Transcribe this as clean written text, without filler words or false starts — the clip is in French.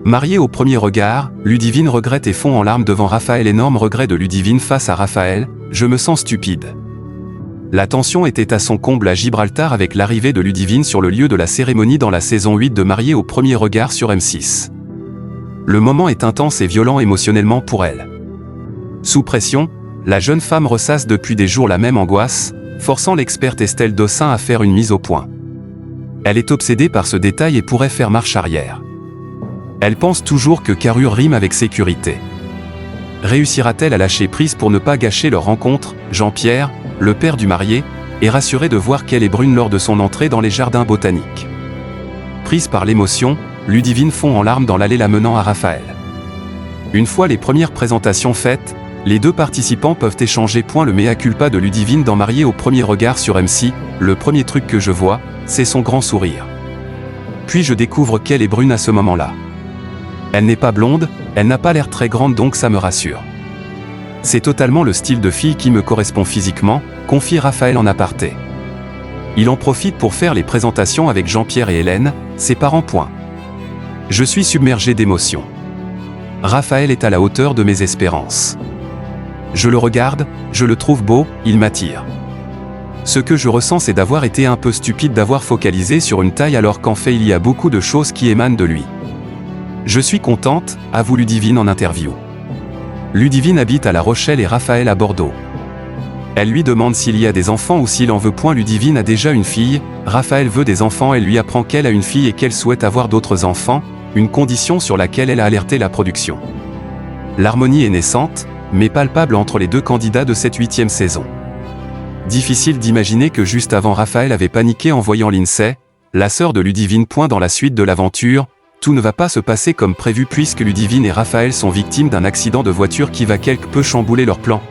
Mariée au premier regard, Ludivine regrette et fond en larmes devant Raphaël. Énorme regret de Ludivine face à Raphaël, je me sens stupide. La tension était à son comble à Gibraltar avec l'arrivée de Ludivine sur le lieu de la cérémonie dans la saison 8 de Mariée au premier regard sur M6. Le moment est intense et violent émotionnellement pour elle. Sous pression, la jeune femme ressasse depuis des jours la même angoisse, forçant l'experte Estelle Dossin à faire une mise au point. Elle est obsédée par ce détail et pourrait faire marche arrière. Elle pense toujours que carrure rime avec sécurité. Réussira-t-elle à lâcher prise pour ne pas gâcher leur rencontre? Jean-Pierre, le père du marié, est rassuré de voir qu'elle est brune lors de son entrée dans les jardins botaniques. Prise par l'émotion, Ludivine fond en larmes dans l'allée la menant à Raphaël. Une fois les premières présentations faites, les deux participants peuvent échanger. Le mea culpa de Ludivine dans Mariée au premier regard sur M6, le premier truc que je vois, c'est son grand sourire. Puis je découvre qu'elle est brune à ce moment-là. Elle n'est pas blonde, elle n'a pas l'air très grande donc ça me rassure. C'est totalement le style de fille qui me correspond physiquement, confie Raphaël en aparté. Il en profite pour faire les présentations avec Jean-Pierre et Hélène, ses parents. Je suis submergé d'émotions. Raphaël est à la hauteur de mes espérances. Je le regarde, je le trouve beau, il m'attire. Ce que je ressens c'est d'avoir été un peu stupide d'avoir focalisé sur une taille alors qu'en fait il y a beaucoup de choses qui émanent de lui. Je suis contente, avoue Ludivine en interview. Ludivine habite à La Rochelle et Raphaël à Bordeaux. Elle lui demande s'il y a des enfants ou s'il en veut. Ludivine a déjà une fille, Raphaël veut des enfants. Elle lui apprend qu'elle a une fille et qu'elle souhaite avoir d'autres enfants, une condition sur laquelle elle a alerté la production. L'harmonie est naissante, mais palpable entre les deux candidats de cette 8e saison. Difficile d'imaginer que juste avant Raphaël avait paniqué en voyant Lindsay, la sœur de Ludivine. Dans la suite de l'aventure, tout ne va pas se passer comme prévu puisque Ludivine et Raphaël sont victimes d'un accident de voiture qui va quelque peu chambouler leurs plans.